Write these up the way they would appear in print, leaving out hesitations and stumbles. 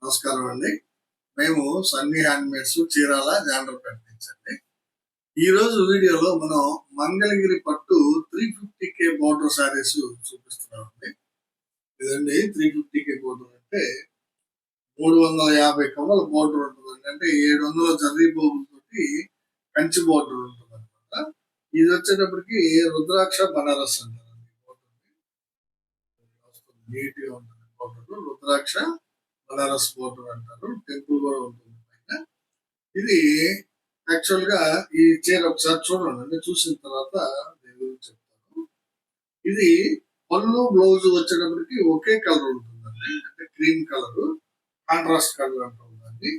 నమస్కారం అండి. మేము సన్నీ హ్యాండ్మేడ్స్ చీరాల జాండ్రపేట నుంచి అండి. ఈ రోజు వీడియోలో మనం మంగళగిరి పట్టు 350K బోర్డర్ శారీస్ చూపిస్తున్నామండి. ఇదండి 350K బోర్డర్ అంటే 350 కమ్మల బోర్డర్ ఉంటుందండి. అంటే 700 జరీ బోర్డుతోటి కంచి బోర్డర్ ఉంటుంది అనమాట. ఇది వచ్చేటప్పటికి రుద్రాక్ష బనారస్ అంటారండి. నీట్ గా ఉంటుంది బోర్డర్. రుద్రాక్ష బనారస్ బోర్డర్ అంటారు. టెంపుల్ కూడా ఉంటుంది పైన. ఇది యాక్చువల్ గా ఈ చీర ఒకసారి చూడండి. అంటే చూసిన తర్వాత నేను గురించి చెప్తాను. ఇది పళ్ళు బ్లౌజ్ వచ్చేటప్పటికి ఒకే కలర్ ఉంటుందండి. అంటే క్రీమ్ కలర్, కాంట్రాస్ట్ కలర్ అంటాం దాన్ని.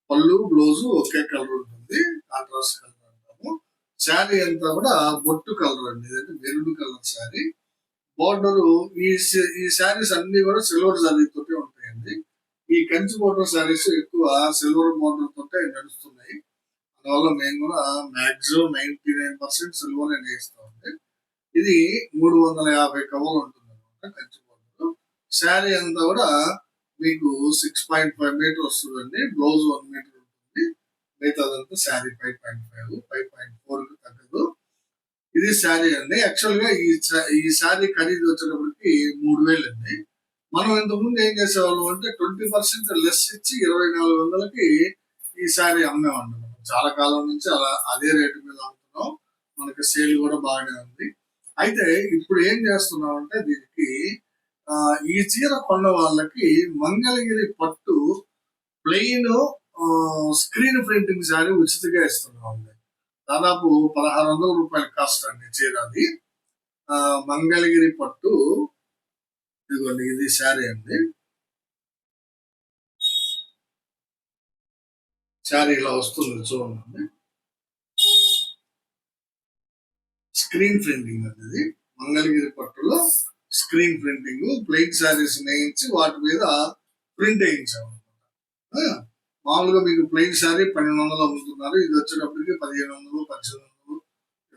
పళ్ళు బ్లౌజ్ ఒకే కలర్ ఉంటుంది, కాంట్రాస్ట్ కలర్ అంటాము. శారీ అంతా కూడా బొట్టు కలర్ అండి. అంటే మెరూన్ కలర్ శారీ. బోర్డర్ ఈ శారీస్ అన్ని కూడా సిల్వర్ జరీతోటి ఉంటాయండి. ఈ కంచి బోర్డర్ శారీస్ ఎక్కువ సిల్వర్ బోర్డర్ తోటే నడుస్తున్నాయి. అందువల్ల మేము కూడా మాక్సిమం 99% సిల్వర్ వేస్తామండి. ఇది 350 కవర్లు ఉంటుంది అనమాట కంచి బోర్డర్. శారీ అంతా కూడా మీకు 6.5 మీటర్ వస్తుందండి. బ్లౌజ్ 1 మీటర్ ఉంటుంది. మిగతాదంతా శారీ 5.5, 5.4 తగ్గదు. ఇది శారీ అండి. యాక్చువల్ గా ఈ శారీ ఖరీదు వచ్చేటప్పటికి 3000 అండి. మనం ఇంతకుముందు ఏం చేసేవాళ్ళం అంటే 20% లెస్ ఇచ్చి 2400కి ఈ శారీ అమ్మేవాళ్ళం. చాలా కాలం నుంచి అలా అదే రేటు మీద అమ్ముతున్నాం. మనకి సేల్ కూడా బాగానే ఉంది. అయితే ఇప్పుడు ఏం చేస్తున్నాం అంటే దీనికి ఈ చీర కొన్న వాళ్ళకి మంగళగిరి పట్టు ప్లెయిన్ స్క్రీన్ ప్రింటింగ్ శారీ ఉచితంగా ఇస్తున్నాం అండి. దాదాపు 1600 రూపాయలు కాస్ట్ అండి చీర అది. మంగళగిరి పట్టు ఇదిగోండి, ఇది శారీ అండి. శారీ ఇలా వస్తుంది చూడండి. స్క్రీన్ ప్రింటింగ్ అనేది మంగళగిరి పట్టులో స్క్రీన్ ప్రింటింగ్ ప్లెయిన్ శారీస్ వేయించి వాటి మీద ప్రింట్ వేయించాము. మామూలుగా మీకు ప్లెయిన్ శారీ 1200 అమ్ముతున్నారు. ఇది వచ్చేటప్పటికి 1500, 1800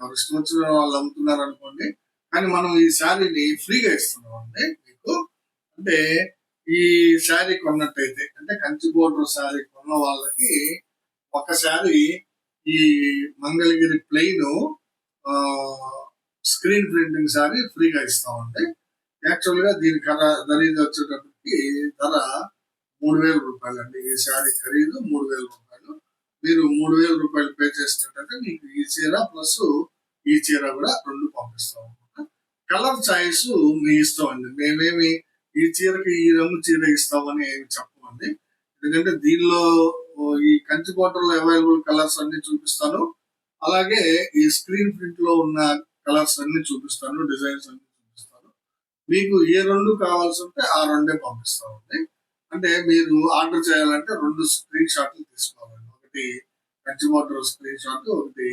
ఎవరు ఇష్టం వచ్చిన వాళ్ళు అమ్ముతున్నారు అనుకోండి. కానీ మనం ఈ శారీని ఫ్రీగా ఇస్తున్నాం అండి మీకు. అంటే ఈ శారీ కొన్నట్టయితే, అంటే కంచి బోర్డర్ శారీ కొన్న వాళ్ళకి ఒక శారీ ఈ Mangalagiri plain screen printing sari ఫ్రీగా ఇస్తామండి. యాక్చువల్ గా దీని ఖరీదు వచ్చేటప్పటికి ధర 3000 రూపాయలు అండి. ఈ శారీ ఖరీదు 3000 రూపాయలు. మీరు 3000 రూపాయలు పే చేసినట్టయితే మీకు ఈ చీర ప్లస్ ఈ చీర కూడా 2 పంపిస్తాం అనమాట. కలర్ చాయిస్ మీ ఇష్టం అండి. మేమేమి ఈ చీరకి ఈ రంగు చీర ఇస్తామని ఏమి చెప్పమండి. ఎందుకంటే దీనిలో ఈ కంచి బోర్డర్ లో అవైలబుల్ కలర్స్ అన్ని చూపిస్తాను. అలాగే ఈ స్క్రీన్ ప్రింట్ లో ఉన్న కలర్స్ అన్ని చూపిస్తాను, డిజైన్స్ అన్ని చూపిస్తాను. మీకు ఏ 2 కావాల్సి ఉంటే ఆ 2 పంపిస్తామండి. అంటే మీరు ఆర్డర్ చేయాలంటే 2 స్క్రీన్ షాట్లు తీసుకోవాలండి. ఒకటి కంచి బోర్డర్ స్క్రీన్ షాట్, ఒకటి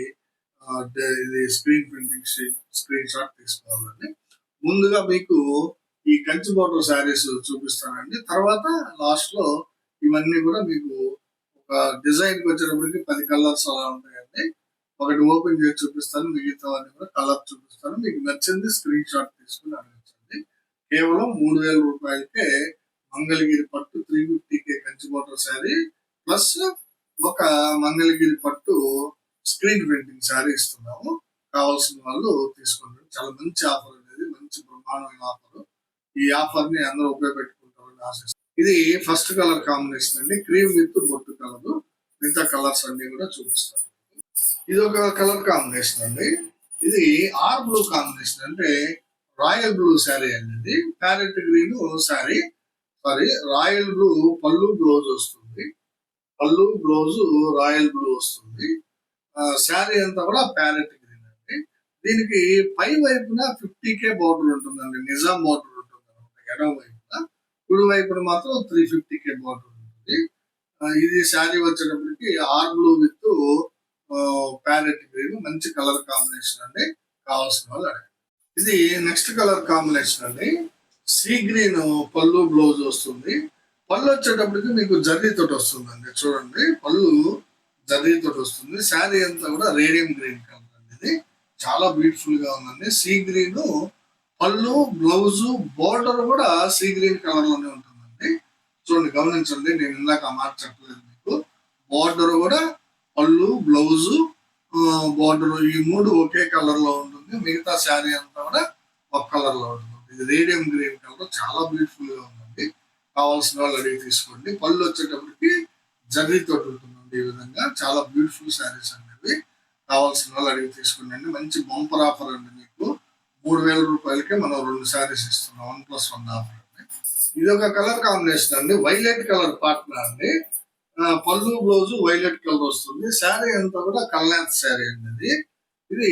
ఇది స్క్రీన్ ప్రింటింగ్ స్క్రీన్ షాట్ తీసుకోవాలండి. ముందుగా మీకు ఈ కంచి బోర్డర్ శారీస్ చూపిస్తానండి. తర్వాత లాస్ట్ లో ఇవన్నీ కూడా మీకు ఒక డిజైన్ కి వచ్చేటప్పటికి 10 కలర్స్ అలా ఉంటాయండి. ఒకటి ఓపెన్ చేసి చూపిస్తాను, మిగతావన్నీ కూడా కలర్ చూపిస్తాను. మీకు నచ్చింది స్క్రీన్ షాట్ తీసుకుని అడగచ్చండి. కేవలం 3000 రూపాయలకే మంగళగిరి పట్టు 350K Kanchi border sari plus ఒక మంగళగిరి పట్టు స్క్రీన్ ప్రింటింగ్ శారీ ఇస్తున్నాము. కావాల్సిన వాళ్ళు తీసుకోండి. చాలా మంచి ఆఫర్ అనేది, మంచి బ్రహ్మాండమైన ఆఫర్. ఈ ఆఫర్ ని అందరూ ఉపయోగపెట్టుకుంటారని ఆశిస్తాను. ఇది ఫస్ట్ కలర్ కాంబినేషన్ అండి, క్రీమ్ విత్ బొట్టు కలర్. మిగతా కలర్స్ అన్ని కూడా చూపిస్తాను. ఇది ఒక కలర్ కాంబినేషన్ అండి. ఇది ఆర్ బ్లూ కాంబినేషన్, అంటే రాయల్ బ్లూ శారీ అండి. ఇది parrot green sari, sorry royal blue. పళ్ళు బ్లౌజ్ వస్తుంది, పళ్ళు బ్లౌజ్ రాయల్ బ్లూ వస్తుంది. శారీ అంతా కూడా ప్యారెట్ గ్రీన్ అండి. దీనికి పై వైపున 50K బోర్డర్ ఉంటుందండి, నిజాం బోర్డర్ ఉంటుంది అనమాట. ఎడమ వైపున, కుడి వైపున మాత్రం 350K బోర్డర్ ఉంటుంది. ఇది శారీ వచ్చేటప్పటికి R blue with parrot green, మంచి కలర్ కాంబినేషన్ అండి. కావాల్సిన వాళ్ళు అడగండి. ఇది నెక్స్ట్ కలర్ కాంబినేషన్ అండి. సీ గ్రీన్ పళ్ళు బ్లౌజ్ వస్తుంది. పళ్ళు వచ్చేటప్పటికి మీకు జర్రీతోటి వస్తుందండి. చూడండి, పళ్ళు జర్రీతోటి వస్తుంది. శారీ అంతా కూడా రేడియం గ్రీన్ కలర్ అండి. ఇది చాలా బ్యూటిఫుల్ గా ఉందండి. సీ గ్రీన్ పళ్ళు, బ్లౌజ్, బోర్డర్ కూడా సీ గ్రీన్ కలర్ లోనే ఉంటుందండి. చూడండి, గమనించండి, నేను ఇందాక ఆ మాట చెప్పలేదు మీకు. బార్డర్ కూడా పళ్ళు, బ్లౌజు, బార్డర్ ఈ మూడు ఒకే కలర్ లో ఉంటుంది. మిగతా శారీ అంతా కూడా ఒక కలర్ లో ఉంటుంది. ఇది రేడియం గ్రీన్ కలర్, చాలా బ్యూటిఫుల్ గా ఉందండి. కావాల్సిన వాళ్ళు అడిగి తీసుకోండి. పళ్ళు వచ్చేటప్పటికి జర్రీతోటి ఉంటుందండి. ఈ విధంగా చాలా బ్యూటిఫుల్ శారీస్ అనేవి. కావాల్సిన వాళ్ళు అడిగి తీసుకోండి. మంచి బంపర్ ఆఫర్ అండి. మీకు 3000 రూపాయలకే మనం 2 శారీస్ ఇస్తున్నాం. 1+1 ఆఫర్ అండి. ఇది ఒక కలర్ కాంబినేషన్ అండి. వైలెట్ కలర్ పార్ట్నర్ అండి. పళ్ళు, బ్లౌజ్ వైలెట్ కలర్ వస్తుంది. శారీ అంతా కూడా కల్నాథ్ శారీ అండి. ఇది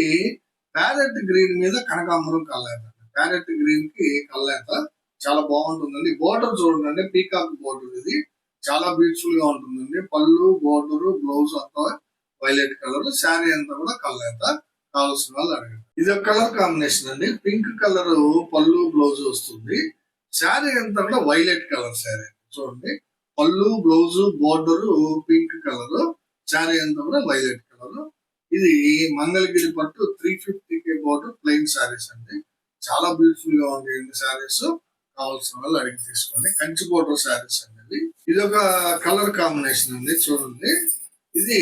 ప్యారెట్ గ్రీన్ మీద కనకాంబరం కల్నేత. ప్యారెట్ గ్రీన్ కి కల్నేత చాలా బాగుంటుందండి. బోర్డర్ చూడండి, పీకాక్ బోర్డర్. ఇది చాలా బ్యూటిఫుల్ గా ఉంటుందండి. పళ్ళు, బోర్డర్, బ్లౌజ్ అంతా వైలెట్ కలర్, శారీ అంతా కూడా కల్నేత. కావాల్సిన వాళ్ళు అడగండి. ఇది ఒక కలర్ కాంబినేషన్ అండి. పింక్ కలర్ పళ్ళు, బ్లౌజ్ వస్తుంది. శారీ అంతా కూడా వైలెట్ కలర్ శారీ చూడండి. పళ్ళు, blouse, border pink colour, sari అంతా కూడా వైలెట్ కలర్. ఇది మంగళగిరి పట్టు 350K బోర్డర్ ప్లెయిన్ శారీస్ అండి. చాలా బ్యూటిఫుల్ గా ఉంటాయండి శారీస్. కావాల్సిన వాళ్ళు అడిగి తీసుకోండి. కంచి బోర్డర్ శారీస్ అనేది. ఇది ఒక కలర్ కాంబినేషన్ అండి. చూడండి, ఇది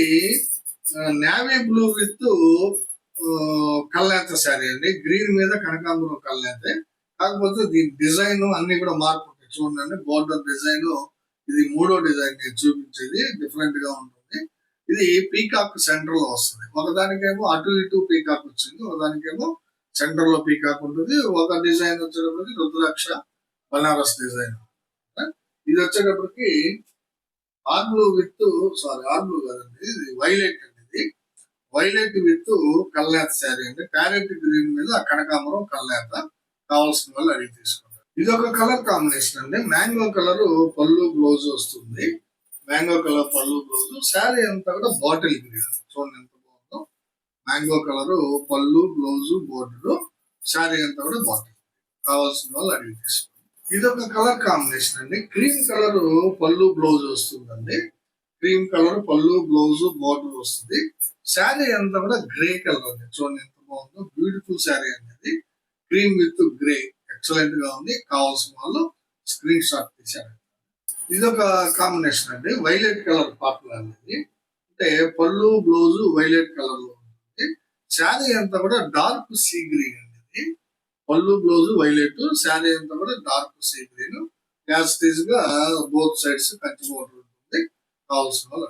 నేవీ బ్లూ విత్ కల్నేత శారీ అండి. గ్రీన్ మీద కనకాంబరం కల్నేత. కాకపోతే దీని డిజైన్ అన్ని కూడా మార్పు ఉంటాయి. చూడండి, బోర్డర్ డిజైన్ ఇది 3వ డిజైన్ నేను చూపించేది డిఫరెంట్ గా ఉంటుంది. ఇది పీకాక్ సెంటర్ లో వస్తుంది. ఒకదానికేమో అటు ఇటు పీకాక్ వచ్చింది, ఒకదానికేమో సెంటర్ లో పీకాక్ ఉంటుంది. ఒక డిజైన్ వచ్చేటప్పటికి రుద్రాక్ష బనారస్ డిజైన్. ఇది వచ్చేటప్పటికి ఆర్బ్లూ విత్ ఆర్బ్లూ కదండి, ఇది వైలెట్ అండి. ఇది వైలెట్ విత్ కల్నేత శారీ అండి. ప్యారెట్ గ్రీన్ మీద కనకాంబరం కల్నేత. కావాల్సిన వాళ్ళు అడిగి తీసుకుంటారు. ఇది ఒక కలర్ కాంబినేషన్ అండి. మ్యాంగో కలర్ పళ్ళు, బ్లౌజ్ వస్తుంది. మ్యాంగో కలర్ పళ్ళు, బ్లౌజ్. శారీ అంతా కూడా బాటిల్ గ్రీన్. చూడండి ఎంత బాగుందో. మ్యాంగో కలర్ పళ్ళు, బ్లౌజ్, బోర్డర్, శారీ అంతా కూడా బాటిల్. కావాల్సిన వాళ్ళు అడిగి తీసుకోండి. ఇది ఒక కలర్ కాంబినేషన్ అండి. క్రీమ్ కలర్ పళ్ళు, బ్లౌజ్ వస్తుందండి. క్రీమ్ కలర్ పళ్ళు, బ్లౌజ్, బోర్డర్ వస్తుంది. శారీ అంతా కూడా గ్రే కలర్ అండి. చూడండి ఎంత బాగుందో. బ్యూటిఫుల్ శారీ అనేది. క్రీమ్ విత్ గ్రే ఎక్సలెంట్ గా ఉంది. కావాల్సిన వాళ్ళు స్క్రీన్ షాట్ తీశారు. ఇది ఒక కాంబినేషన్ అండి. వైలెట్ కలర్ పార్ట్నర్ అనేది. అంటే పళ్ళు, బ్లౌజ్ వైలెట్ కలర్ లో ఉంటుంది. శారీ అంతా కూడా డార్క్ సీ గ్రీన్ అనేది. పళ్ళు, బ్లౌజ్ వైలెట్, శారీ అంతా కూడా డార్క్ సీ గ్రీన్. యాస్టీజ్ గా బోత్ సైడ్స్ కంచి బోర్డర్ ఉంటుంది. కావాల్సిన వాళ్ళు.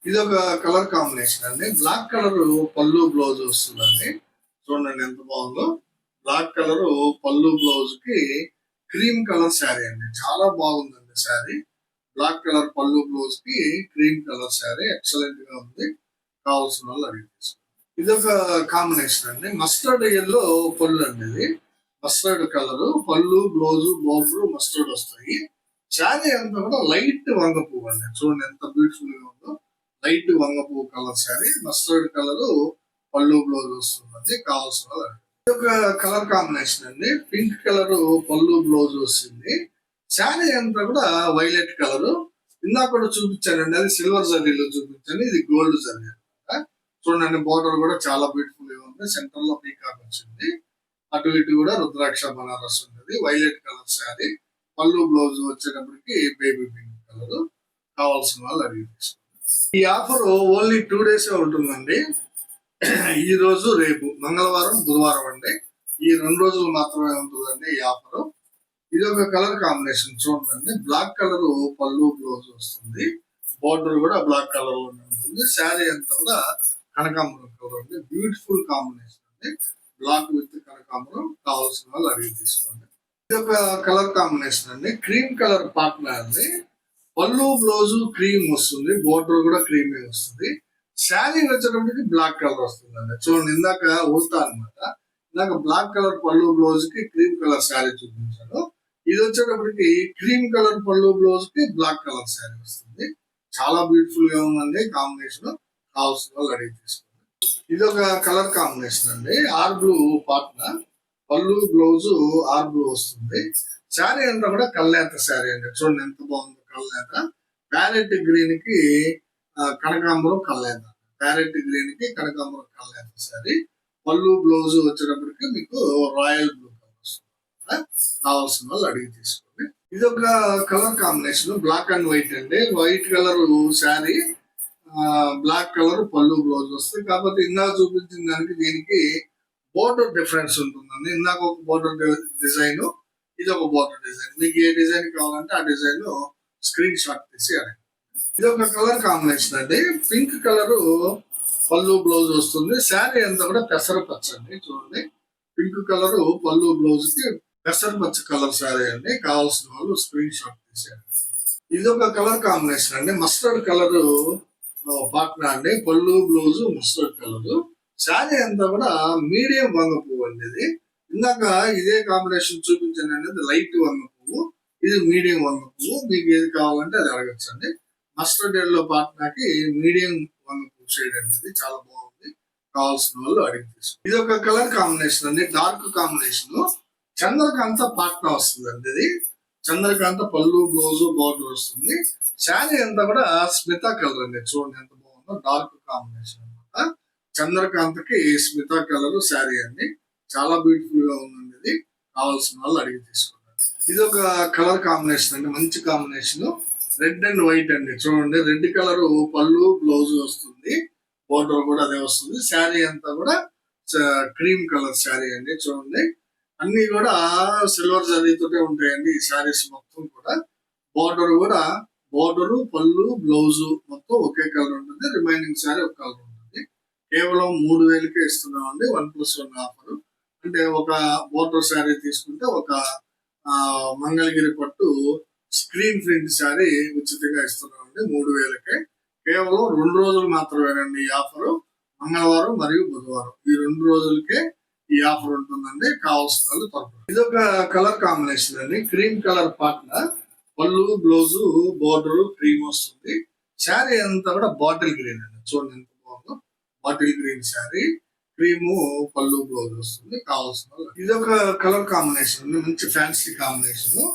ఇది ఒక కలర్ కాంబినేషన్ అండి. బ్లాక్ కలర్ పళ్ళు, బ్లౌజ్ వస్తుందండి. చూడండి ఎంత బాగుందో. బ్లాక్ కలర్ పళ్ళు, బ్లౌజ్ కి క్రీమ్ కలర్ శారీ అండి. చాలా బాగుందండి శారీ. బ్లాక్ కలర్ పళ్ళు, బ్లౌజ్ కి క్రీమ్ కలర్ శారీ ఎక్సలెంట్ గా ఉంది. కావాల్సిన వాళ్ళు అడిగి తీసుకోండి. ఇది ఒక కాంబినేషన్ అండి. మస్టర్డ్ ఎల్లో పళ్ళు అండి. ఇది మస్టర్డ్ కలర్ పళ్ళు, బ్లౌజ్, బోర్డర్ మస్టర్డ్ వస్తాయి. శారీ అంతా కూడా లైట్ వంగ పువ్వు అండి. చూడండి ఎంత బ్యూటిఫుల్ గా ఉందో. లైట్ వంగ పువ్వు కలర్ శారీ. మస్టర్డ్ కలర్ పళ్ళు, బ్లౌజ్ వస్తుంది. కావాల్సిన వాళ్ళు ఒక కలర్ కాంబినేషన్ అండి. పింక్ కలర్ పళ్ళు, బ్లౌజ్ వస్తుంది. శారీ అంతా కూడా వైలెట్ కలర్. ఇందాక కూడా చూపించానండి, అది సిల్వర్ జరీలో చూపించాను. ఇది గోల్డ్ జరీ అనమాట. చూడండి, బోర్డర్ కూడా చాలా బ్యూటిఫుల్ గా ఉంది. సెంటర్ లో పీకాక్ వచ్చింది. అటు ఇటు కూడా రుద్రాక్ష బనారస్ ఉంటుంది. Violet colour sari. పళ్ళు, బ్లౌజ్ వచ్చేటప్పటికి బేబీ పింక్ కలర్. కావాల్సిన వాళ్ళు అడిగి తీసుకోండి. ఈ ఆఫర్ ఓన్లీ 2 days ఉంటుందండి. ఈ రోజు, రేపు మంగళవారం, బుధవారం అండి. ఈ 2 రోజులు మాత్రమే ఉంటుందండి ఈ ఆఫర్. ఇది ఒక కలర్ కాంబినేషన్. చూడండి, బ్లాక్ కలర్ పళ్ళు, బ్లౌజ్ వస్తుంది. బోర్డర్ కూడా బ్లాక్ కలర్ లో ఉంటుంది. శారీ అంతా కూడా కనకాంబరం కలర్ అండి. బ్యూటిఫుల్ కాంబినేషన్ అండి. బ్లాక్ విత్ కనకాంబరం. కావాల్సిన వాళ్ళు అడిగి తీసుకోండి. ఇది ఒక కలర్ కాంబినేషన్ అండి. క్రీమ్ కలర్ పార్ట్నర్ అండి. పళ్ళు, బ్లౌజ్ క్రీమ్ వస్తుంది. బోర్డర్ కూడా క్రీమే వస్తుంది. శారీ వచ్చేటప్పటికి బ్లాక్ కలర్ వస్తుందండి. చూడండి, ఇందాక ఉల్టా అనమాట. ఇందాక బ్లాక్ కలర్ పళ్ళు, బ్లౌజ్ కి క్రీమ్ కలర్ శారీ చూపించాను. ఇది వచ్చేటప్పటికి క్రీమ్ కలర్ పళ్ళు, బ్లౌజ్ కి బ్లాక్ కలర్ శారీ వస్తుంది. చాలా బ్యూటిఫుల్ గా ఉందండి కాంబినేషన్. కావాల్సిన వాళ్ళు అడిగి తీసుకోండి. ఇది ఒక కలర్ కాంబినేషన్ అండి. R blue partner. పళ్ళు, బ్లౌజ్ ఆర్ బ్లూ వస్తుంది. శారీ అంతా కూడా కల్నేత శారీ అండి. చూడండి ఎంత బాగుందో కల్నేత. ప్యారెట్ గ్రీన్ కి కనకాంబరం కల్నేత. ప్యారెట్ గ్రీన్ కి కనకాంబరం కల్నేత శారీ. పళ్ళు, బ్లౌజ్ వచ్చేటప్పటికి మీకు రాయల్ బ్లూ కలర్ వస్తుంది. కావాల్సిన వాళ్ళు అడిగి తీసుకోండి. ఇది ఒక colour combination black and white అండి. White colour sari, black colour పళ్ళు బ్లౌజ్ వస్తుంది. కాకపోతే ఇందాక చూపించిన దానికి దీనికి బోర్డర్ డిఫరెన్స్ ఉంటుందండి. ఇందాక ఒక బోర్డర్ డిజైన్, ఇది ఒక బోర్డర్ డిజైన్. మీకు ఏ డిజైన్ కావాలంటే ఆ డిజైన్ స్క్రీన్ షాట్ తీసి అడగండి. ఇది ఒక కలర్ కాంబినేషన్ అండి. పింక్ కలర్ పళ్ళు బ్లౌజ్ వస్తుంది. శారీ అంతా కూడా పెసర పచ్చ అండి. చూడండి, పింక్ కలర్ పళ్ళు బ్లౌజ్ కి పెసర పచ్చ కలర్ శారీ అండి. కావాల్సిన వాళ్ళు స్క్రీన్ షాట్ తీసేయండి. ఇది ఒక కలర్ కాంబినేషన్ అండి. మస్టర్డ్ కలర్ పాట్నా అండి. పళ్ళు బ్లౌజ్ మస్టర్డ్ కలర్. శారీ అంతా కూడా మీడియం వంగ పువ్వు అండి. ఇది ఇందాక ఇదే కాంబినేషన్ చూపించాను అనేది లైట్ వంగ పువ్వు, ఇది మీడియం వంగ పువ్వు. మీకు ఏది కావాలంటే అది అడగచ్చు అండి. మస్టర్డ్ ఎల్లో పాట్నాకి మీడియం వంగ పువ్వు షేడ్ అండి. ఇది చాలా బాగుంది. కావాల్సిన వాళ్ళు అడిగి తీసుకోండి. ఇది ఒక కలర్ కాంబినేషన్ అండి. డార్క్ కాంబినేషన్ చంద్రకాంత పాట్నా వస్తుంది అండి. ఇది చంద్రకాంత పళ్ళు బ్లౌజ్ బార్డర్ వస్తుంది. శారీ అంతా కూడా స్మితా కలర్ అండి. చూడండి ఎంత బాగుందో, డార్క్ కాంబినేషన్ అనమాట. చంద్రకాంతకి స్మితా కలర్ శారీ అండి. చాలా బ్యూటిఫుల్ గా ఉందండి. ఇది కావాల్సిన వాళ్ళు అడిగి తీసుకుంటారు. ఇది ఒక కలర్ కాంబినేషన్ అండి. మంచి కాంబినేషన్ రెడ్ అండ్ వైట్ అండి. చూడండి, రెడ్ కలర్ పళ్ళు బ్లౌజ్ వస్తుంది, బోర్డర్ కూడా అదే వస్తుంది. శారీ అంతా కూడా క్రీమ్ కలర్ శారీ అండి. చూడండి, అన్ని కూడా సిల్వర్ జరీతోటే ఉంటాయండి ఈ శారీస్ మొత్తం కూడా. బోర్డర్ కూడా బోర్డర్ పళ్ళు బ్లౌజ్ మొత్తం ఒకే కలర్ ఉంటుంది. రిమైనింగ్ శారీ ఒక కలర్ ఉంటుంది. కేవలం 3000కే ఇస్తున్నామండి. 1+1 ఆఫర్. అంటే ఒక బోర్డర్ శారీ తీసుకుంటే ఒక మంగళగిరి పట్టు స్క్రీన్ ప్రింట్ శారీ ఉచితంగా ఇస్తున్నామండి 3000కే. కేవలం 2 రోజులు మాత్రమేనండి ఈ ఆఫర్. మంగళవారం మరియు బుధవారం ఈ 2 రోజులకే ఈ ఆఫర్ ఉంటుందండి. కావాల్సిన వాళ్ళు తప్పదు. ఇది ఒక కలర్ కాంబినేషన్ అండి. క్రీమ్ కలర్ పార్ట్నర్, పళ్ళు బ్లౌజ్ బోర్డర్ క్రీమ్ వస్తుంది. శారీ అంతా కూడా బాటిల్ గ్రీన్ అండి. చూడండి ఎంత బాగుందో, బాటిల్ గ్రీన్ శారీ, క్రీము పళ్ళు బ్లౌజ్ వస్తుంది. కావాల్సిన వాళ్ళు. ఇది ఒక కలర్ కాంబినేషన్ అండి. మంచి ఫ్యాన్సీ కాంబినేషన్.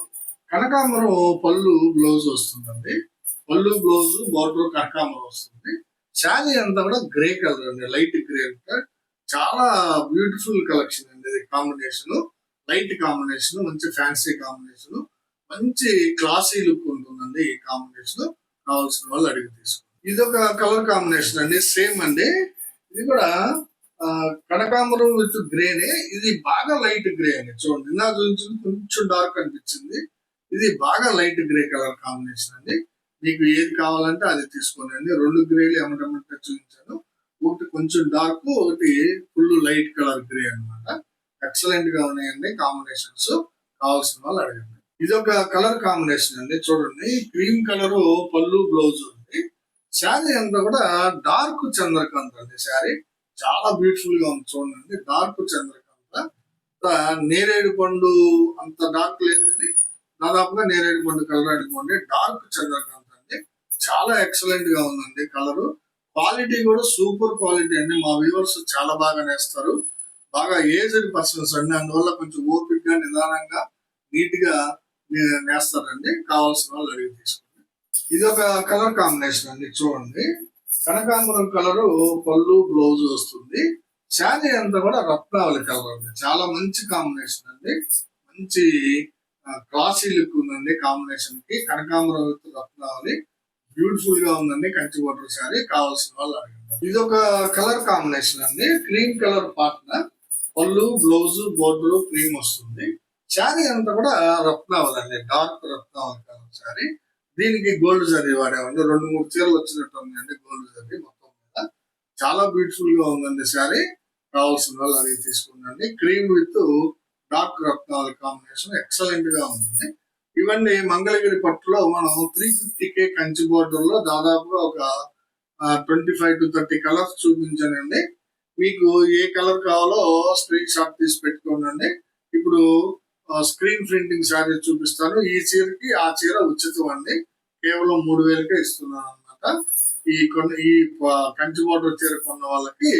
కనకాంబరం పళ్ళు బ్లౌజ్ వస్తుందండి. పళ్ళు బ్లౌజ్ బోర్డర్ కనకాంబరం వస్తుంది. శారీ అంతా కూడా గ్రే కలర్ అండి. లైట్ గ్రే అంటే చాలా బ్యూటిఫుల్ కలెక్షన్ అండి. ఇది కాంబినేషన్ లైట్ కాంబినేషన్, మంచి ఫ్యాన్సీ కాంబినేషన్, మంచి క్లాసీ లుక్ ఉంటుందండి ఈ కాంబినేషన్. కావాల్సిన వాళ్ళు అడిగి తీసుకోండి. ఇది ఒక కలర్ కాంబినేషన్ అండి. సేమ్ అండి. ఇది కూడా కనకాంబరం విత్ గ్రేనే. ఇది బాగా లైట్ గ్రే అండి. చూడండి, నిన్న చూపించింది కొంచెం డార్క్ అనిపించింది. ఇది బాగా లైట్ గ్రే కలర్ కాంబినేషన్ అండి. మీకు ఏది కావాలంటే అది తీసుకోండి. 2 గ్రేలు ఏమంటే చూపించాను. ఒకటి కొంచెం డార్క్, ఒకటి ఫుల్ లైట్ కలర్ గ్రే అనమాట. ఎక్సలెంట్ గా ఉన్నాయండి కాంబినేషన్స్. కావాల్సిన వాళ్ళు అడగండి. ఇది ఒక కలర్ కాంబినేషన్ అండి. చూడండి, క్రీమ్ కలర్ పళ్ళు బ్లౌజ్ ఉంది. శారీ అంతా కూడా డార్క్ చంద్రకాంత్ అండి. శారీ చాలా బ్యూటిఫుల్ గా ఉంది. చూడండి, డార్క్ చంద్రకాంత. నేరేడు పండు అంత డార్క్ లేదు కానీ దాదాపుగా నేరేడు పండు కలర్ అనుకోండి. డార్క్ చంద్రకాంత్ అండి. చాలా ఎక్సలెంట్ గా ఉందండి కలరు. క్వాలిటీ కూడా సూపర్ క్వాలిటీ అండి. మా వ్యూవర్స్ చాలా బాగా నేస్తారు. బాగా ఏజ్డ్ పర్సన్స్ అండి. అందువల్ల కొంచెం ఓపిక్ గా నిదానంగా నీట్ గా నేస్తారండి. కావాల్సిన వాళ్ళు అడిగి తీసుకోండి. ఇది ఒక కలర్ కాంబినేషన్ అండి. చూడండి, కనకాంబరం కలర్ పళ్ళు బ్లౌజ్ వస్తుంది. శారీ అంతా కూడా రత్నావళి కలర్ అండి. చాలా మంచి కాంబినేషన్ అండి. మంచి క్లాసీ లుక్ ఉందండి కాంబినేషన్ కి. కనకాంబరం విత్ రత్నావళి బ్యూటిఫుల్ గా ఉందండి. కంచి బోర్డర్ శారీ. కావాల్సిన వాళ్ళు అడగండి. ఇది ఒక కలర్ కాంబినేషన్ అండి. క్రీమ్ కలర్ పార్ట్నర్, పళ్ళు బ్లౌజ్ బోర్డర్ క్రీమ్ వస్తుంది. శారీ అంతా కూడా రత్నావళి అండి. డార్క్ రత్నావళి కలర్ శారీ. దీనికి గోల్డ్ జరీ వాడామండి. 2-3 చీరలు వచ్చినట్టు ఉన్నాయండి గోల్డ్ జరీ మొత్తం మీద. చాలా బ్యూటిఫుల్ గా ఉందండి శారీ. కావాల్సిన వాళ్ళు అడిగి తీసుకుందండి. Cream with dark Ratnavali combination excellent గా ఉందండి. ఇవన్నీ మంగళగిరి పట్టులో మనం 350K కంచి బోర్డర్ లో దాదాపుగా ఒక 25 to 30 కలర్స్ చూపించానండి. మీకు ఏ కలర్ కావాలో స్క్రీన్ షాట్ తీసి పెట్టుకోండి. ఇప్పుడు స్క్రీన్ ప్రింటింగ్ శారీ చూపిస్తాను. ఈ చీరకి ఆ చీర ఉచితం అండి. కేవలం 3000కే ఇస్తున్నాను అనమాట. ఈ కంచి బోర్డర్ చీర కొన్న వాళ్ళకి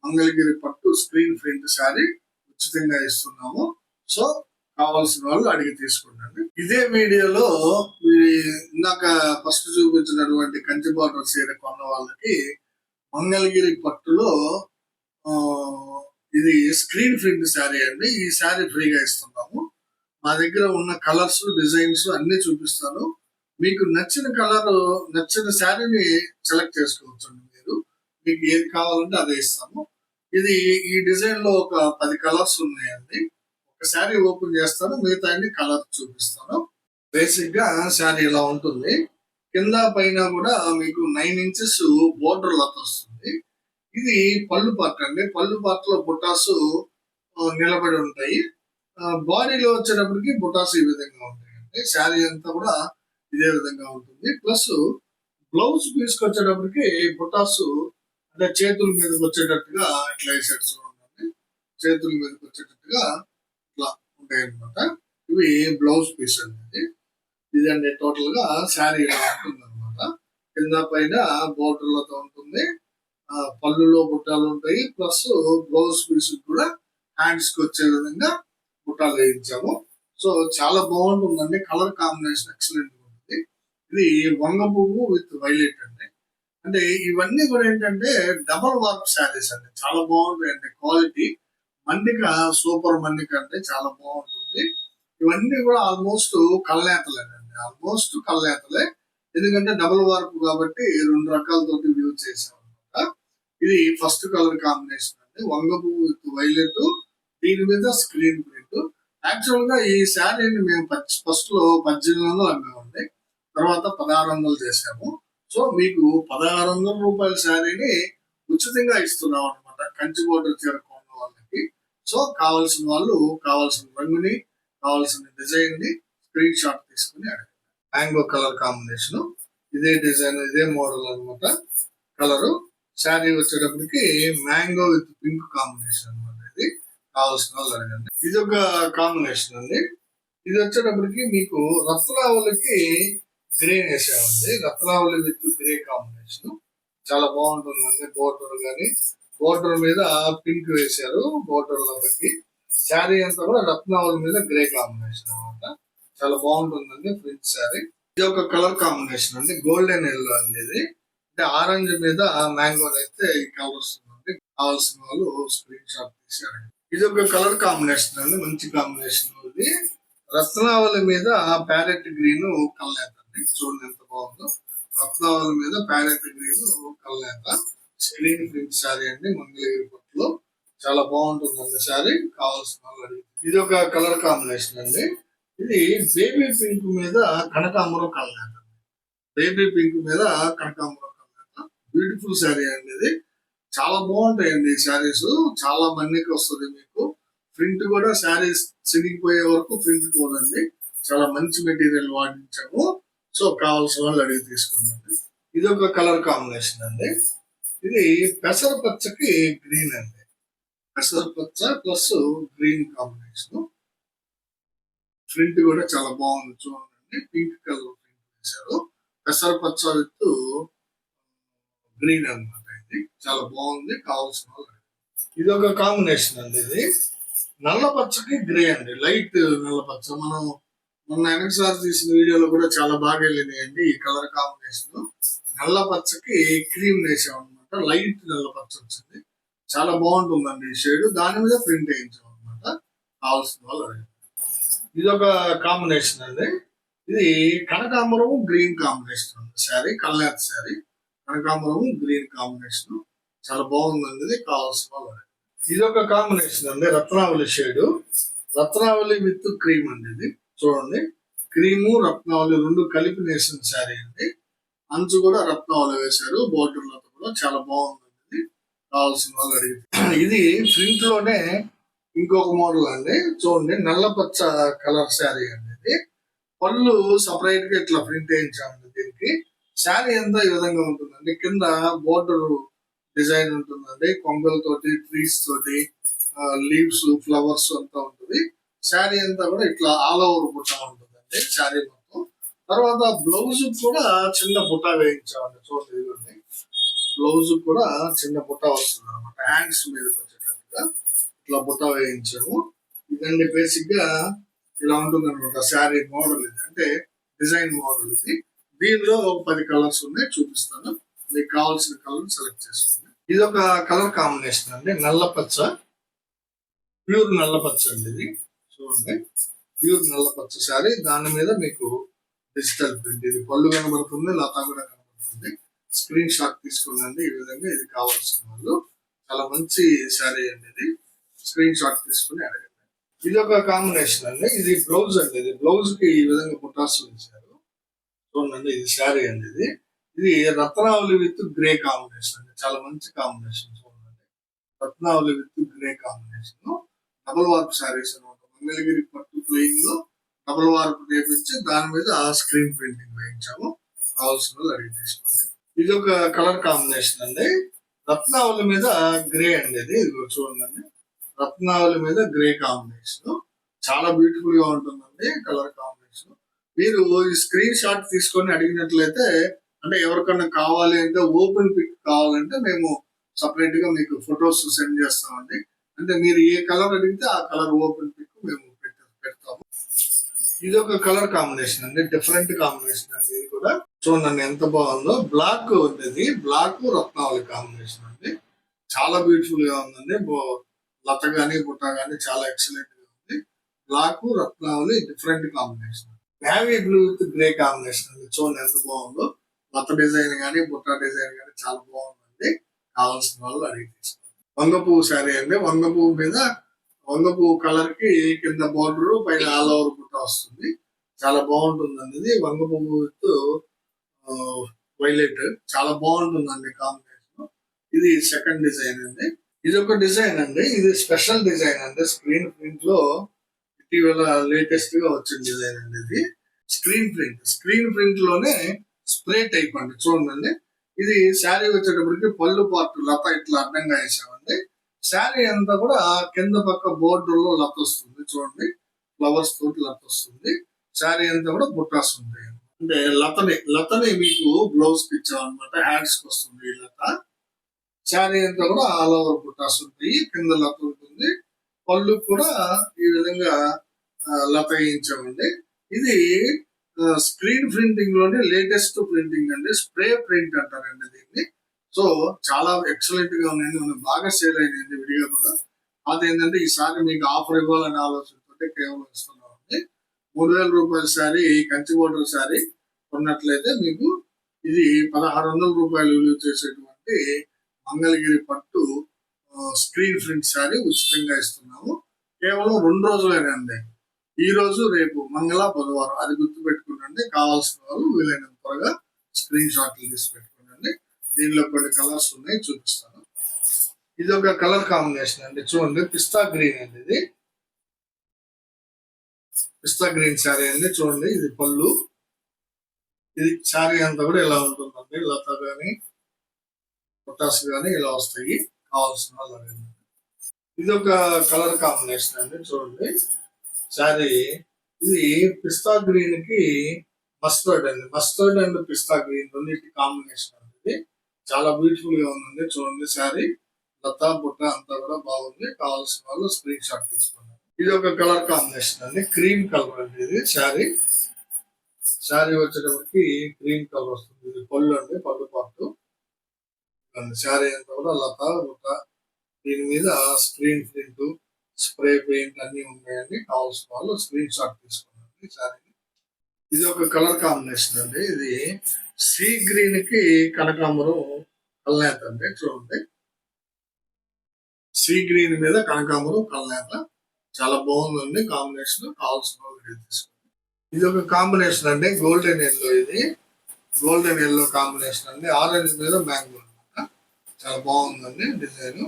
మంగళగిరి పట్టు స్క్రీన్ ప్రింట్ శారీ ఉచితంగా ఇస్తున్నాము. సో కావాల్సిన వాళ్ళు అడిగి తీసుకుంటండి. ఇదే వీడియోలో ఇందాక ఫస్ట్ చూపించినటువంటి కంచి బోర్డర్ చీర కొన్న వాళ్ళకి మంగళగిరి పట్టులో ఇది స్క్రీన్ ప్రింట్ శారీ అండి. ఈ శారీ ఫ్రీగా ఇస్తున్నాము. మా దగ్గర ఉన్న కలర్స్, డిజైన్స్ అన్ని చూపిస్తాను. మీకు నచ్చిన కలర్, నచ్చిన శారీని సెలెక్ట్ చేసుకోవచ్చండి మీరు. మీకు ఏది కావాలంటే అదే ఇస్తాము. ఇది ఈ డిజైన్ లో ఒక 10 కలర్స్ ఉన్నాయండి. ఒక శారీ ఓపెన్ చేస్తాను, మిగతా అన్ని కలర్ చూపిస్తాను. బేసిక్ గా శారీ ఇలా ఉంటుంది. కింద పైన కూడా మీకు 9 ఇంచెస్ బోర్డర్ లత వస్తుంది. ఇది పళ్ళు పార్ట్ అండి. పళ్ళు పార్ట్ లో బుటాసు నిలబడి ఉంటాయి. బాడీలో వచ్చేటప్పటికి బుటాస్ ఈ విధంగా ఉంటాయండి. శారీ అంతా కూడా ఇదే విధంగా ఉంటుంది. ప్లస్ బ్లౌజ్ పీస్కి వచ్చేటప్పటికి బుటాసు అంటే చేతుల మీదకి వచ్చేటట్టుగా ఇట్లా వేసాడు చూడండి. చేతుల మీదకి వచ్చేటట్టుగా ఇట్లా ఉంటాయి అనమాట. ఇవి బ్లౌజ్ పీస్ అనేది. ఇదండి టోటల్ గా శారీ ఇలా ఉంటుంది అనమాట. కింద పైన బోర్డర్లతో ఉంటుంది. పళ్ళులో బుట్టాలు ఉంటాయి. ప్లస్ బ్లౌజ్ పీస్ కూడా హ్యాండ్స్ కి వచ్చే విధంగా బుట్టాలు వేయించాము. సో చాలా బాగుంటుందండి. కలర్ కాంబినేషన్ ఎక్సలెంట్ ఉంటుంది. ఇది వంగ పువ్వు విత్ వైలెట్ అండి. అంటే ఇవన్నీ కూడా ఏంటంటే డబల్ వర్క్ శారీస్ అండి. చాలా బాగుంటాయండి. క్వాలిటీ మన్నిక సూపర్ మన్నిక అంటే చాలా బాగుంటుంది. ఇవన్నీ కూడా ఆల్మోస్ట్ కల్నేతలేనండి. ఆల్మోస్ట్ కల్నేతలే. ఎందుకంటే డబుల్ వర్క్ కాబట్టి 2 రకాలతోటి యూజ్ చేసాం అనమాట. ఇది ఫస్ట్ కలర్ కాంబినేషన్ అండి. వంగ పువ్వు విత్ వైలెట్, దీని మీద స్క్రీన్ ప్రింట్. యాక్చువల్ గా ఈ శారీని మేము ఫస్ట్ లో 1800 అమ్మామండి. తర్వాత 1600 చేసాము. సో మీకు 1600 రూపాయల శారీని ఉచితంగా ఇస్తున్నాం అనమాట. కంచి బోర్డర్ చీర కొన్న వాళ్ళకి. సో కావాల్సిన వాళ్ళు కావాల్సిన రంగుని, కావాల్సిన డిజైన్ ని స్క్రీన్ షాట్ తీసుకుని అడగండి. Mango colour combination. ఇదే డిజైన్, ఇదే మోడల్ అనమాట. కలరు శారీ వచ్చేటప్పటికి మ్యాంగో విత్ పింక్ కాంబినేషన్ అనమాట. ఇది కావాల్సిన వాళ్ళు అడగండి. ఇది ఒక కాంబినేషన్ అండి. ఇది వచ్చేటప్పటికి మీకు రత్నావళికి గ్రే వేసామండి. రత్నావళి విత్ గ్రే కాంబినేషన్ చాలా బాగుంటుందండి. బోర్డర్ కానీ బోర్డర్ మీద పింక్ వేశారు. బోర్డర్ లోకి శారీ అంతా కూడా రత్నావళి మీద గ్రే కాంబినేషన్ అనమాట. చాలా బాగుంటుందండి ప్రింట్ శారీ. ఇది ఒక కలర్ కాంబినేషన్ అండి. గోల్డెన్ ఎల్లో అండి. ఇది అంటే ఆరెంజ్ మీద మ్యాంగో అయితే ఈ కలర్ వస్తుందండి. కావాల్సిన వాళ్ళు స్క్రీన్ షాట్ తీసారు. ఇది ఒక కలర్ కాంబినేషన్ అండి. మంచి కాంబినేషన్. ఇది రత్నావళి మీద ప్యారెట్ గ్రీన్ కల్నేత అండి. చూడండి ఎంత బాగుందో. రత్నావళి మీద ప్యారెట్ గ్రీన్ కల్నేత స్క్రీన్ ప్రింట్ శారీ అండి. మంగళగిరి పట్టులో చాలా బాగుంటుందండి శారీ. కావాల్సిన వాళ్ళు. ఇది ఒక కలర్ కాంబినేషన్ అండి. ఇది బేబీ పింక్ మీద కనకాంబరం కల్నేత. బేబీ పింక్ మీద కనకాంబరం కల్నేత. బ్యూటిఫుల్ శారీ అండి. ఇది చాలా బాగుంటాయండి ఈ శారీస్. చాలా మన్నిక వస్తుంది మీకు. ప్రింట్ కూడా శారీస్ చిరిగిపోయే వరకు ప్రింట్ పోదండి. చాలా మంచి మెటీరియల్ వాడించాము. సో కావాల్సిన వాళ్ళు అడిగి తీసుకున్నాండి. ఇది ఒక కలర్ కాంబినేషన్ అండి. ఇది పెసరపచ్చకి గ్రీన్ అండి. పెసరపచ్చ ప్లస్ గ్రీన్ కాంబినేషన్. ప్రింట్ కూడా చాలా బాగుంది చూడండి. పింక్ కలర్ ప్రింట్ వేశారు. పెసరపచ్చ విత్ గ్రీన్ అనమాట. ఇది చాలా బాగుంది. కావాల్సిన వాళ్ళు. ఇది ఒక కాంబినేషన్ అండి. ఇది నల్ల పచ్చకి గ్రే అండి. లైట్ నల్ల పచ్చ. మనం మొన్న వెనకసారి తీసిన వీడియోలో కూడా చాలా బాగా వెళ్ళినాయండి ఈ కలర్ కాంబినేషన్. నల్ల పచ్చకి క్రీమ్ వేసాం అనమాట. లైట్ నల్ల పచ్చ వచ్చింది. చాలా బాగుంటుందండి ఈ షేడ్. దాని మీద ప్రింట్ వేయించాం అనమాట. కావాల్సిన వాళ్ళు. ఇది ఒక కాంబినేషన్ అండి. ఇది కనకాంబరం గ్రీన్ కాంబినేషన్ అండి. శారీ కల్నేత శారీ. కనకాంబరం గ్రీన్ కాంబినేషన్ చాలా బాగుందండి. ఇది కావాల్సిన వాళ్ళు. ఇది ఒక కాంబినేషన్ అండి. రత్నావళి షేడ్. రత్నావళి విత్ క్రీమ్ అండి. ఇది చూడండి. క్రీము రత్నావళి రెండు కలిపి వేసిన శారీ అండి. అంచు కూడా రత్నావళి వేశారు. బోర్డర్ లో కూడా చాలా బాగుందండి. కావాల్సిన వాళ్ళు అడిగి. ఇది ప్రింట్ లోనే ఇంకొక మోడల్ అండి. చూడండి. నల్ల పచ్చ కలర్ శారీ అండి. ఇది పళ్ళు సపరేట్ గా ఇట్లా ప్రింట్ వేయించామండి. దీనికి శారీ అంతా ఈ విధంగా ఉంటుందండి. కింద బోర్డర్ డిజైన్ ఉంటుందండి. కొంగలతోటి, ట్రీస్ తోటి, లీవ్స్, ఫ్లవర్స్ అంతా ఉంటుంది. శారీ అంతా కూడా ఇట్లా ఆల్ ఓవర్ బుట్ట ఉంటుందండి శారీ మొత్తం. తర్వాత బ్లౌజ్ కూడా చిన్న బుట్ట వేయించామండి. చూడండి. బ్లౌజ్ కూడా చిన్న బుట్ట వస్తుంది అనమాట. హ్యాండ్స్ మీదకి వచ్చేటట్టుగా ఇట్లా బుట్ట వేయించాము. ఇదండి బేసిక్ గా ఇలా ఉంటుంది అనమాట శారీ మోడల్. ఇది అంటే డిజైన్ మోడల్. ఇది దీనిలో 10 కలర్స్ ఉన్నాయి. చూపిస్తాను. మీకు కావాల్సిన కలర్ సెలెక్ట్ చేసుకోండి. ఇది ఒక కలర్ కాంబినేషన్ అండి. నల్ల పచ్చ, ప్యూర్ నల్ల పచ్చ అండి. ఇది చూడండి. ప్యూర్ నల్లపచ్చ శారీ, దాని మీద మీకు డిజిటల్ ప్రింట్. ఇది పళ్ళు కనబడుతుంది, లతా కూడా కనబడుతుంది. స్క్రీన్ షాట్ తీసుకోండి. ఈ విధంగా ఇది కావాల్సిన వాళ్ళు. చాలా మంచి శారీ అండి ఇది. స్క్రీన్ షాట్ తీసుకుని అడగండి. ఇది ఒక కాంబినేషన్ అండి. ఇది బ్లౌజ్ అండి. ఇది బ్లౌజ్ కి ఈ విధంగా బుటాసులు ఇచ్చారు. చూడండి, ఇది శారీ అండి. ఇది రత్నావళి విత్ గ్రే కాంబినేషన్ అండి. చాలా మంచి కాంబినేషన్. చూడండి, Ratnavali with grey combination. Double warp sarees అనమాట. మంగళగిరి పట్టు ప్లెయిన్ లో డబుల్ వార్ప్ చేపించి దాని మీద స్క్రీన్ ప్రింటింగ్ వేయించాము. కావాల్సిన వాళ్ళు అడిగి తీసుకోండి. ఇది ఒక కలర్ కాంబినేషన్ అండి. రత్నావళి మీద గ్రే అండి. ఇది చూడండి, రత్నావళి మీద గ్రే కాంబినేషన్. చాలా బ్యూటిఫుల్ గా ఉంటుందండి కలర్ కాంబినేషన్. మీరు ఈ స్క్రీన్ షాట్ తీసుకొని అడిగినట్లయితే, అంటే ఎవరికన్నా కావాలి అంటే ఓపెన్ పిక్ కావాలంటే మేము సపరేట్ గా మీకు ఫొటోస్ సెండ్ చేస్తామండి. అంటే మీరు ఏ కలర్ అడిగితే ఆ కలర్ ఓపెన్ పిక్ మేము పెడతాము. ఇది ఒక కలర్ కాంబినేషన్ అండి. డిఫరెంట్ కాంబినేషన్ అండి. ఇది కూడా చూడండి ఎంత బాగుందో. బ్లాక్ ఉంది. బ్లాక్ రత్నావళి కాంబినేషన్ అండి. చాలా బ్యూటిఫుల్ గా ఉందండి. లత గాని బుట్ట గాని చాలా ఎక్సలెంట్ గా ఉంది. Black Ratnavali different combination. Navy blue with grey combination అండి. చూడండి ఎంత బాగుందో. లత డిజైన్ గానీ బుట్ట డిజైన్ గానీ చాలా బాగుందండి. కావాల్సిన వాళ్ళు అడిగి తీసుకోండి. వంగ పువ్వు శారీ అండి. వంగ పువ్వు మీద వంగ పువ్వు కలర్ కి కింద బార్డర్, పైన ఆల్ ఓవర్ బుట్ట వస్తుంది. చాలా బాగుంటుందండి. ఇది వంగ పువ్వు విత్ వైలెట్ చాలా బాగుంటుందండి కాంబినేషన్. ఇది సెకండ్ డిజైన్ అండి. ఇది ఒక డిజైన్ అండి. ఇది స్పెషల్ డిజైన్ అండి. స్క్రీన్ ప్రింట్ లో ఇటీవల లేటెస్ట్ గా వచ్చిన డిజైన్ అండి. ఇది స్క్రీన్ ప్రింట్ లోనే స్ప్రే టైప్ అండి. చూడండి, ఇది శారీ వచ్చేటప్పటికి పళ్ళు పార్ట్ లత ఇట్లా అడ్డంగా వేసామండి. శారీ అంతా కూడా కింద పక్క బోర్డర్ లో లత వస్తుంది. చూడండి, ఫ్లవర్స్ తోటి లత వస్తుంది. శారీ అంతా కూడా బుట్టాస్ ఉంటాయి. అంటే లతని మీకు బ్లౌజ్ కి ఇచ్చాం అనమాట. హ్యాండ్స్ కి వస్తుంది ఈ లత. శారీ అంతా కూడా ఆల్ ఓవర్ బుట్టాస్ ఉంటాయి. కింద లత ఉంటుంది. పళ్ళు కూడా ఈ విధంగా లత వేయించామండి. ఇది స్క్రీన్ ప్రింటింగ్ లోనే లేటెస్ట్ ప్రింటింగ్ అండి. స్ప్రే ప్రింట్ అంటారండి దీన్ని. సో చాలా ఎక్సలెంట్ గా ఉన్నాయండి. మనం బాగా సేల్ అయినాయండి విడిగా కూడా. అదేంటంటే ఈసారి మీకు ఆఫర్ ఇవ్వాలనే ఆలోచనతో కేవలం ఇస్తున్నామండి. 3,000 రూపాయల శారీ, కంచి బోర్డర్ శారీ కొన్నట్లయితే మీకు ఇది 1,600 రూపాయలు విలువ చేసేటువంటి మంగళగిరి పట్టు స్క్రీన్ ప్రింట్ శారీ ఉచితంగా ఇస్తున్నాము. కేవలం 2 రోజులేనండి. ఈ రోజు, రేపు మంగళ, బుధవారం. అది గుర్తు పెట్టుకుంటండి. కావాల్సిన వాళ్ళు వీలైనంత త్వరగా స్క్రీన్ షాట్లు తీసి పెట్టుకోండి. దీనిలో కొన్ని కలర్స్ ఉన్నాయి, చూపిస్తాను. ఇది ఒక కలర్ కాంబినేషన్ అండి. చూడండి, పిస్తా గ్రీన్ అండి. ఇది పిస్తా గ్రీన్ శారీ అండి. చూడండి, ఇది పళ్ళు. ఇది శారీ అంతా కూడా ఇలా ఉంటుందండి. లత గాని పొటాస్ గాని ఇలా వస్తాయి. కావాల్సిన వాళ్ళు. ఇది ఒక కలర్ కాంబినేషన్ అండి. చూడండి శారీ. ఇది పిస్తా గ్రీన్ కి మస్టర్డ్ అండి. మస్టర్డ్ అండ్ పిస్తా గ్రీన్ రెండింటి కాంబినేషన్ అండి. చాలా బ్యూటిఫుల్ గా ఉందండి. చూడండి, శారీ లతా బుట్ట అంతా కూడా బాగుంది. కావాల్సిన వాళ్ళు స్క్రీన్ షాట్ తీసుకోండి. ఇది ఒక కలర్ కాంబినేషన్ అండి. క్రీమ్ కలర్ అండి. ఇది శారీ వచ్చేటప్పటికి క్రీమ్ కలర్ వస్తుంది. ఇది పళ్ళు అండి, పళ్ళు పాటు. శారీ అంతా కూడా లతా బుట్ట, దీని మీద స్క్రీన్ ప్రింట్, స్ప్రే పెయింట్ అన్ని ఉన్నాయండి. కావాల్సిన వాళ్ళు స్క్రీన్ షాట్ తీసుకోండి శారీ. ఇది ఒక కలర్ కాంబినేషన్ అండి. ఇది సీ గ్రీన్ కి కనకాంబరం కల్నేత అండి. చూడండి, సీ గ్రీన్ మీద కనకాంబరం కల్నేత చాలా బాగుందండి కాంబినేషన్. కావాల్సిన వాళ్ళు తీసుకోండి. ఇది ఒక కాంబినేషన్ అండి. Golden yellow. ఇది గోల్డెన్ ఎల్లో కాంబినేషన్ అండి. ఆరెంజ్ మీద మ్యాంగో అనమాట. చాలా బాగుందండి డిజైన్.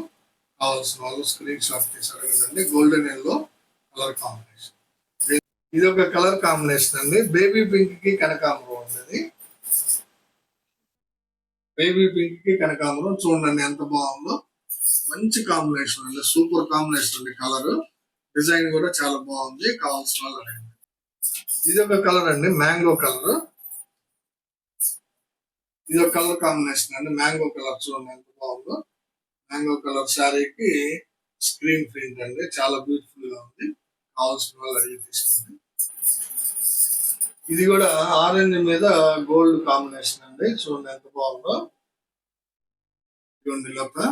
కావాల్సిన వాళ్ళు స్క్రీన్ షాట్ తీసి అడగండి. Golden yellow colour combination. ఇది ఒక కలర్ కాంబినేషన్ అండి. బేబీ పింక్ కి కనకాంబరం ఉంది. బేబీ పింక్ కి కనకాంబరం చూడండి ఎంత బాగుందో. మంచి కాంబినేషన్ అండి. సూపర్ కాంబినేషన్ అండి. కలర్ డిజైన్ కూడా చాలా బాగుంది. కావాల్సిన వాళ్ళు అడగండి. ఇది ఒక కలర్ అండి. Mango colour. ఇది ఒక కలర్ కాంబినేషన్ అండి. మ్యాంగో కలర్ చూడండి ఎంత బాగుందో. మ్యాంగో కలర్ శారీకి స్క్రీన్ ప్రింట్ అండి. చాలా బ్యూటిఫుల్ గా ఉంది. కావాల్సిన వాళ్ళు అడిగి తీసుకోండి. ఇది కూడా ఆరెంజ్ మీద గోల్డ్ కాంబినేషన్ అండి. చూడండి ఎంత బాగుందో. చూడండి, లోపల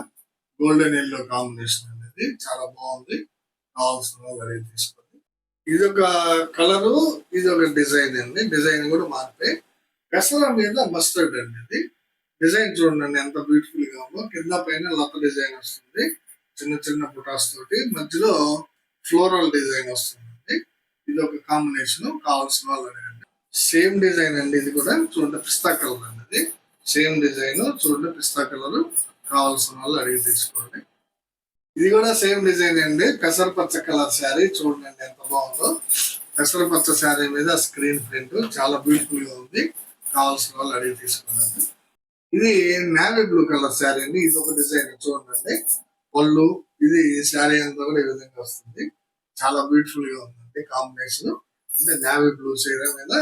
గోల్డెన్ ఎల్లో కాంబినేషన్ అనేది చాలా బాగుంది. కావాల్సిన వాళ్ళు అడిగి తీసుకోండి. ఇదొక కలరు, ఇదొక డిజైన్ అండి. డిజైన్ కూడా మార్పే. పెసర మీద మస్టర్డ్ అండి ఇది. డిజైన్ చూడండి ఎంత బ్యూటిఫుల్ గా ఉందో. కింద పైన లత డిజైన్ వస్తుంది, చిన్న చిన్న బుటాస్ తోటి. మధ్యలో ఫ్లోరల్ డిజైన్ వస్తుంది. ఇది ఒక కాంబినేషన్. కావాల్సిన వాళ్ళు అడగండి. సేమ్ డిజైన్ అండి ఇది కూడా. చూడండి పిస్తా కలర్ అండి ఇది. సేమ్ డిజైన్ చూడండి పిస్తా కలర్. కావాల్సిన వాళ్ళు అడిగి తీసుకోండి. ఇది కూడా సేమ్ డిజైన్ అండి. పెసరపచ్చ కలర్ శారీ చూడండి ఎంత బాగుందో. పెసరపచ్చ శారీ మీద స్క్రీన్ ప్రింట్ చాలా బ్యూటిఫుల్ గా ఉంది. కావాల్సిన వాళ్ళు అడిగి తీసుకోండి. ఇది నేవీ బ్లూ కలర్ శారీ అండి. ఇది ఒక డిజైన్ చూడండి. పళ్ళు ఇది శారీ అంతా కూడా ఈ విధంగా వస్తుంది. చాలా బ్యూటిఫుల్ గా ఉందండి కాంబినేషన్. అంటే నేవీ బ్లూ చీర మీద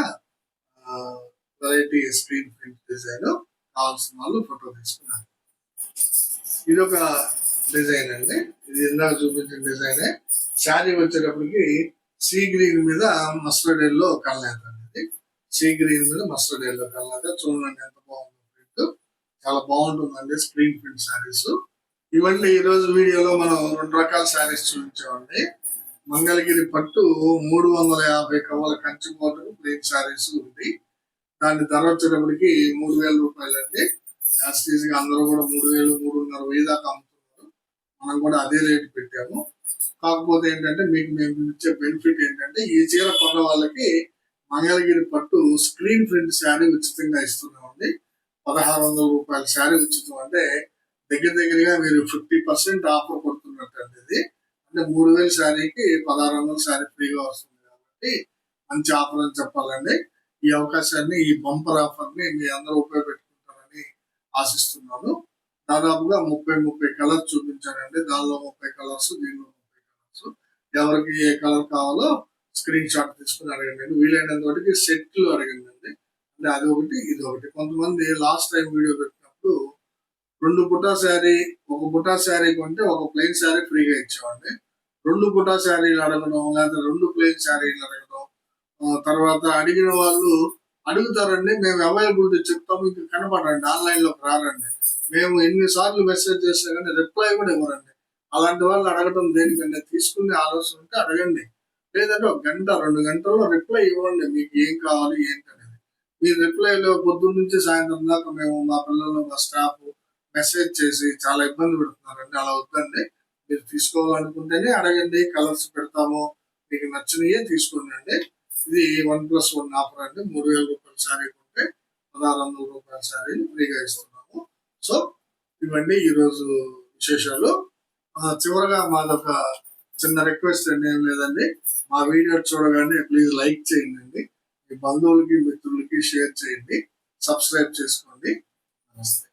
వెరైటీ స్క్రీన్ ప్రింట్ డిజైన్. కావాల్సిన వాళ్ళు ఫోటో తీసుకున్నారు. ఇది ఒక డిజైన్ అండి. ఇది ఇందాక చూపించిన డిజైనే. శారీ వచ్చేటప్పటికి సీ గ్రీన్ మీద మస్టర్డ్ ఎల్లో కలనేత అండి. సీ గ్రీన్ మీద మస్టర్డ్ ఎల్లో కలనేత. చూడండి ఎంత బాగుంది ప్రింట్. చాలా బాగుంటుందండి స్క్రీన్ ప్రింట్ శారీస్. ఇవన్నీ ఈ రోజు వీడియోలో మనం 2 రకాల శారీస్ చూపించామండి. మంగళగిరి పట్టు 350 కవ్వల కంచి బోర్డర్ ప్లెయిన్ శారీస్ ఉంది. దాని ధర వచ్చేటప్పటికి 3000 రూపాయలు అండి. గా అందరూ కూడా 3000, 3500 దాకా అమ్ముతున్నారు. మనం కూడా అదే రేటు పెట్టాము. కాకపోతే ఏంటంటే మీకు మేము ఇచ్చే బెనిఫిట్ ఏంటంటే ఈ చీర కొన్న వాళ్ళకి మంగళగిరి పట్టు స్క్రీన్ ప్రింట్ శారీ ఉచితంగా ఇస్తున్నామండి. 1600 రూపాయల శారీ ఉచితం అంటే దగ్గరగా మీరు 50% ఆఫర్ కొడుతున్నట్టు అండి. ఇది అంటే 3000 శారీకి 1600 శారీ ఫ్రీగా వస్తుంది కాబట్టి మంచి ఆఫర్ అని చెప్పాలండి. ఈ అవకాశాన్ని, ఈ బంపర్ ఆఫర్ ని మీ అందరూ ఉపయోగపెట్టుకుంటారని ఆశిస్తున్నాను. దాదాపుగా 30 కలర్స్ చూపించానండి. దానిలో 30 కలర్స్, దీనిలో 30 కలర్స్. ఎవరికి ఏ కలర్ కావాలో స్క్రీన్ షాట్ తీసుకుని అడగండి. వీలైనంత వరకు సెట్లు అడగండి. అంటే అది ఒకటి, ఇది ఒకటి. కొంతమంది లాస్ట్ టైం వీడియో పెట్టినప్పుడు 2 బుటా శారీ, ఒక బుటా శారీ కొంటే ఒక ప్లెయిన్ శారీ ఫ్రీగా ఇచ్చేవాడిని. 2 బుటా శారీలు అడగడం, లేదా 2 ప్లెయిన్ శారీలు అడగడం. తర్వాత అడిగిన వాళ్ళు అడుగుతారండి, మేము అవైలబిలిటీ చెప్తాము, ఇంకా కనపడండి, ఆన్లైన్ లోకి రారండి. మేము ఎన్నిసార్లు మెసేజ్ చేసినా కానీ రిప్లై కూడా ఇవ్వరండి. అలాంటి వాళ్ళు అడగడం దేనికంటే తీసుకునే ఆలోచన ఉంటే అడగండి. లేదంటే 1 గంట 2 గంటల్లో రిప్లై ఇవ్వండి. మీకు ఏం కావాలి ఏంటనేది. మీ రిప్లైలో పొద్దున్న నుంచి సాయంత్రం దాకా మేము మా పిల్లలు, మా స్టాఫ్ మెసేజ్ చేసి చాలా ఇబ్బంది పెడుతున్నారండి. అలా వద్దండి. మీరు తీసుకోవాలనుకుంటేనే అడగండి. కలర్స్ పెడతాము, మీకు నచ్చినయే తీసుకోండి. ఇది 1+1 ఆఫర్ అండి. 3000 రూపాయల శారీ కొంటే 1600 రూపాయల శారీ ఫ్రీగా ఇస్తున్నాము. సో ఇవన్నీ ఈరోజు విశేషాలు. చివరగా మాదొక చిన్న రిక్వెస్ట్ అండి, ఏం లేదండి. మా వీడియో చూడగానే ప్లీజ్ లైక్ చేయండి. మీ బంధువులకి, మిత్రులకి షేర్ చేయండి. సబ్స్క్రైబ్ చేసుకోండి. నమస్తే.